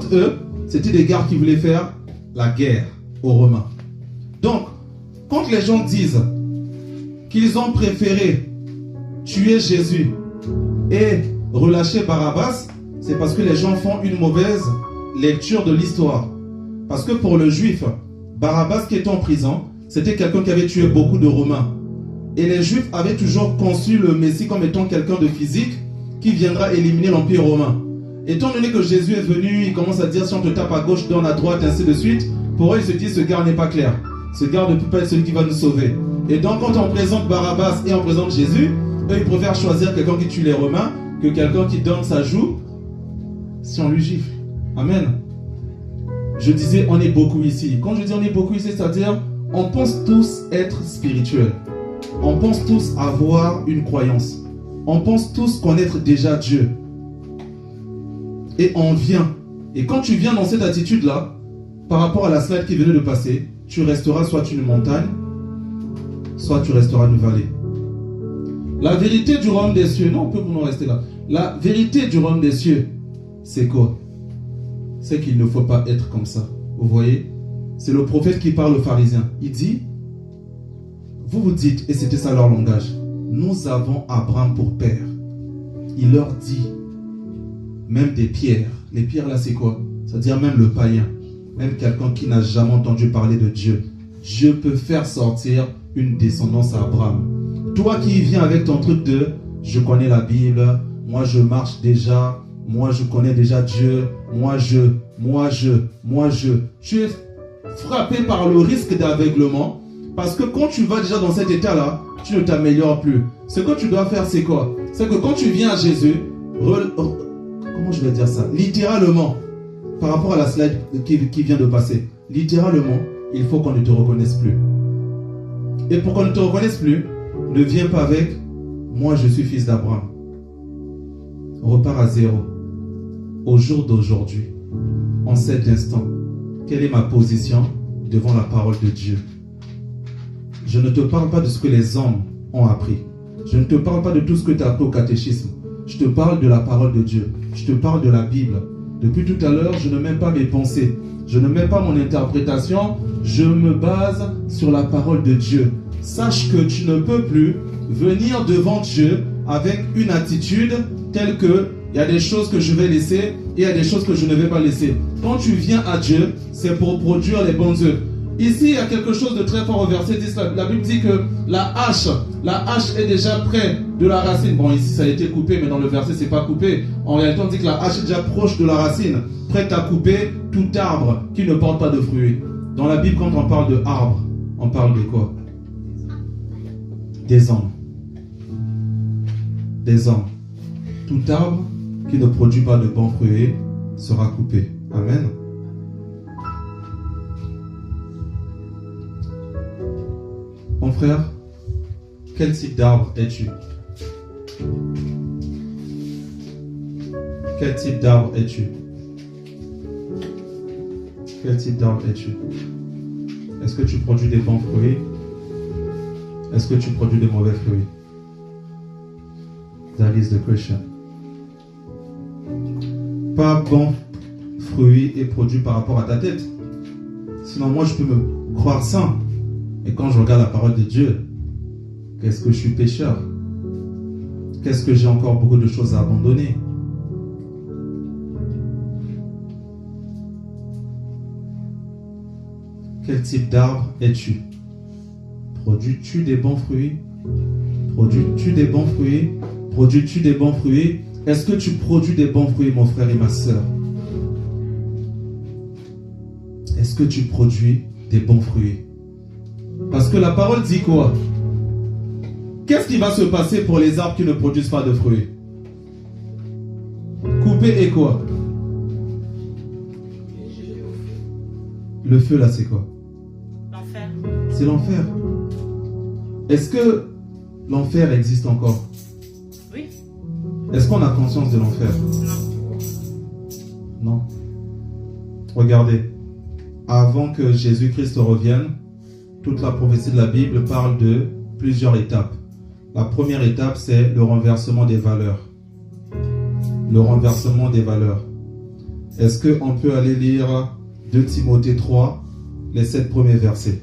autres, eux, c'était des gars qui voulaient faire la guerre aux Romains. Donc, quand les gens disent qu'ils ont préféré tuer Jésus et relâcher Barabbas, c'est parce que les gens font une mauvaise lecture de l'histoire. Parce que pour le juif, Barabbas qui était en prison, c'était quelqu'un qui avait tué beaucoup de Romains. Et les juifs avaient toujours conçu le Messie comme étant quelqu'un de physique qui viendra éliminer l'Empire romain. Étant donné que Jésus est venu, il commence à dire si on te tape à gauche, donne à droite, ainsi de suite. Pour eux, ils se disent ce gars n'est pas clair. Ce gars ne peut pas être celui qui va nous sauver. Et donc quand on présente Barabbas et on présente Jésus, eux ils préfèrent choisir quelqu'un qui tue les Romains que quelqu'un qui donne sa joue si on lui gifle. Amen. Je disais on est beaucoup ici. Quand je dis on est beaucoup ici, c'est-à-dire on pense tous être spirituels. On pense tous avoir une croyance. On pense tous connaître déjà Dieu. Et on vient. Et quand tu viens dans cette attitude-là, par rapport à la slide qui venait de passer, tu resteras soit une montagne, soit tu resteras une vallée. La vérité du royaume des cieux, non, on peut nous rester là. La vérité du royaume des cieux, c'est quoi? C'est qu'il ne faut pas être comme ça. Vous voyez? C'est le prophète qui parle aux pharisiens. Il dit, vous vous dites, et c'était ça leur langage, nous avons Abraham pour père. Il leur dit, même des pierres. Les pierres là c'est quoi? C'est-à-dire même le païen, même quelqu'un qui n'a jamais entendu parler de Dieu. Dieu peut faire sortir une descendance à Abraham. Toi qui viens avec ton truc de je connais la Bible, moi je marche déjà, moi je connais déjà Dieu, moi je. Tu es frappé par le risque d'aveuglement parce que quand tu vas déjà dans cet état-là, tu ne t'améliores plus. Ce que tu dois faire c'est quoi? C'est que quand tu viens à Jésus, comment je vais dire ça? Littéralement, par rapport à la slide qui vient de passer, littéralement, il faut qu'on ne te reconnaisse plus. Et pour qu'on ne te reconnaisse plus, ne viens pas avec « moi je suis fils d'Abraham ». Repars à zéro. Au jour d'aujourd'hui, en cet instant, quelle est ma position devant la parole de Dieu? Je ne te parle pas de ce que les hommes ont appris. Je ne te parle pas de tout ce que tu as appris au catéchisme. Je te parle de la parole de Dieu. Je te parle de la Bible. Depuis tout à l'heure, je ne mets pas mes pensées. Je ne mets pas mon interprétation. Je me base sur la parole de Dieu. Sache que tu ne peux plus venir devant Dieu avec une attitude telle que il y a des choses que je vais laisser et il y a des choses que je ne vais pas laisser. Quand tu viens à Dieu, c'est pour produire les bons œufs. Ici, il y a quelque chose de très fort au verset 10. La Bible dit que la hache est déjà près de la racine. Bon, ici, ça a été coupé, mais dans le verset, c'est pas coupé. En réalité, on dit que la hache est déjà proche de la racine, prête à couper tout arbre qui ne porte pas de fruits. Dans la Bible, quand on parle de arbre, on parle de quoi? Des hommes. Des hommes. Tout arbre qui ne produit pas de bons fruits sera coupé. Amen. Mon frère, quel type d'arbre es-tu? Quel type d'arbre es-tu? Quel type d'arbre es-tu? Est-ce que tu produis des bons fruits? Est-ce que tu produis des mauvais fruits? That is the question. Pas bon fruit et produit par rapport à ta tête. Sinon moi je peux me croire saint. Et quand je regarde la parole de Dieu, qu'est-ce que je suis pécheur? Qu'est-ce que j'ai encore beaucoup de choses à abandonner? Quel type d'arbre es-tu? Produis-tu des bons fruits? Produis-tu des bons fruits? Produis-tu des bons fruits? Est-ce que tu produis des bons fruits, mon frère et ma soeur? Est-ce que tu produis des bons fruits? Parce que la parole dit quoi? Qu'est-ce qui va se passer pour les arbres qui ne produisent pas de fruits? Couper et quoi? Le feu là c'est quoi? L'enfer. C'est l'enfer. Est-ce que l'enfer existe encore? Oui. Est-ce qu'on a conscience de l'enfer? Non. Non. Regardez. Avant que Jésus-Christ revienne, toute la prophétie de la Bible parle de plusieurs étapes. La première étape, c'est le renversement des valeurs. Le renversement des valeurs. Est-ce qu'on peut aller lire 2 Timothée 3, les 7 premiers versets?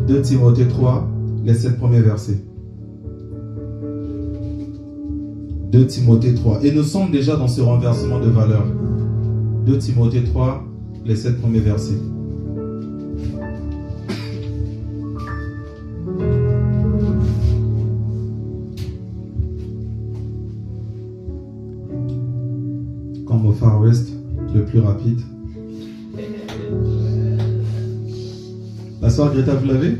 2 Timothée 3, les 7 premiers versets. 2 Timothée 3. Et nous sommes déjà dans ce renversement de valeur. 2 Timothée 3, les 7 premiers versets. Comme au Far West, le plus rapide. La soeur Greta, vous l'avez?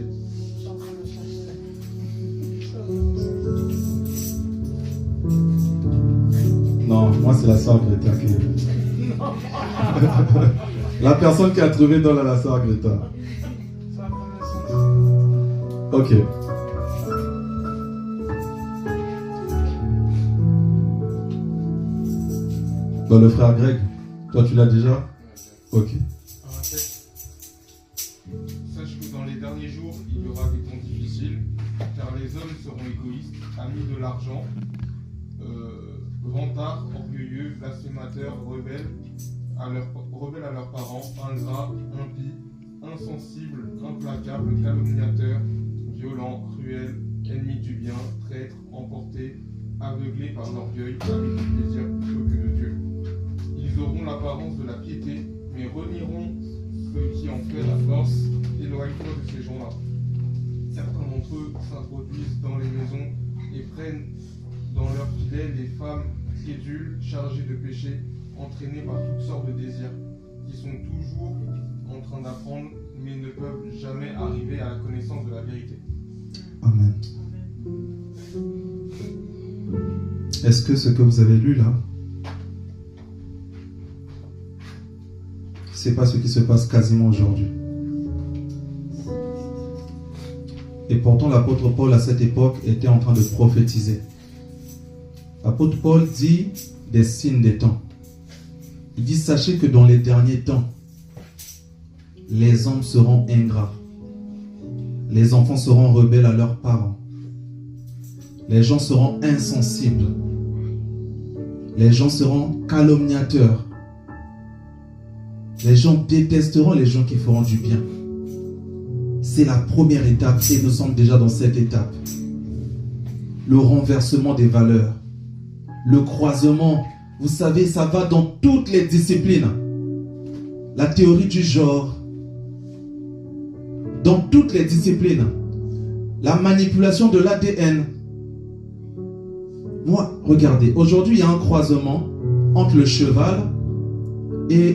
Non, moi c'est la soeur Greta qui est... La personne qui a trouvé dans la soeur Greta. Ok. Dans le frère Greg, toi tu l'as déjà? Ok. Sache que dans les derniers jours, il y aura des temps difficiles, car les hommes seront égoïstes, amis de l'argent, vantards, orgueilleux, blasphémateurs, rebelles à leurs parents, ingrats, impies, insensibles, implacables, calomniateurs, violents, cruels, ennemis du bien, traîtres, emportés, aveuglés par l'orgueil, amis du plaisir plutôt que de Dieu. Ils auront l'apparence de la piété, mais renieront ce qui en fait la force. Éloigne-toi de ces gens-là. Certains d'entre eux s'introduisent dans les maisons et prennent dans leurs filets les femmes crédules, chargées de péché, entraînées par toutes sortes de désirs, qui sont toujours en train d'apprendre, mais ne peuvent jamais arriver à la connaissance de la vérité. Amen. Est-ce que ce que vous avez lu là, c'est pas ce qui se passe quasiment aujourd'hui? Et pourtant l'apôtre Paul à cette époque était en train de prophétiser. L'apôtre Paul dit des signes des temps. Il dit, sachez que dans les derniers temps, les hommes seront ingrats. Les enfants seront rebelles à leurs parents. Les gens seront insensibles. Les gens seront calomniateurs. Les gens détesteront les gens qui feront du bien. C'est la première étape et nous sommes déjà dans cette étape. Le renversement des valeurs. Le croisement, vous savez, ça va dans toutes les disciplines. La théorie du genre, dans toutes les disciplines. La manipulation de l'ADN. Moi, regardez, aujourd'hui, il y a un croisement entre le cheval et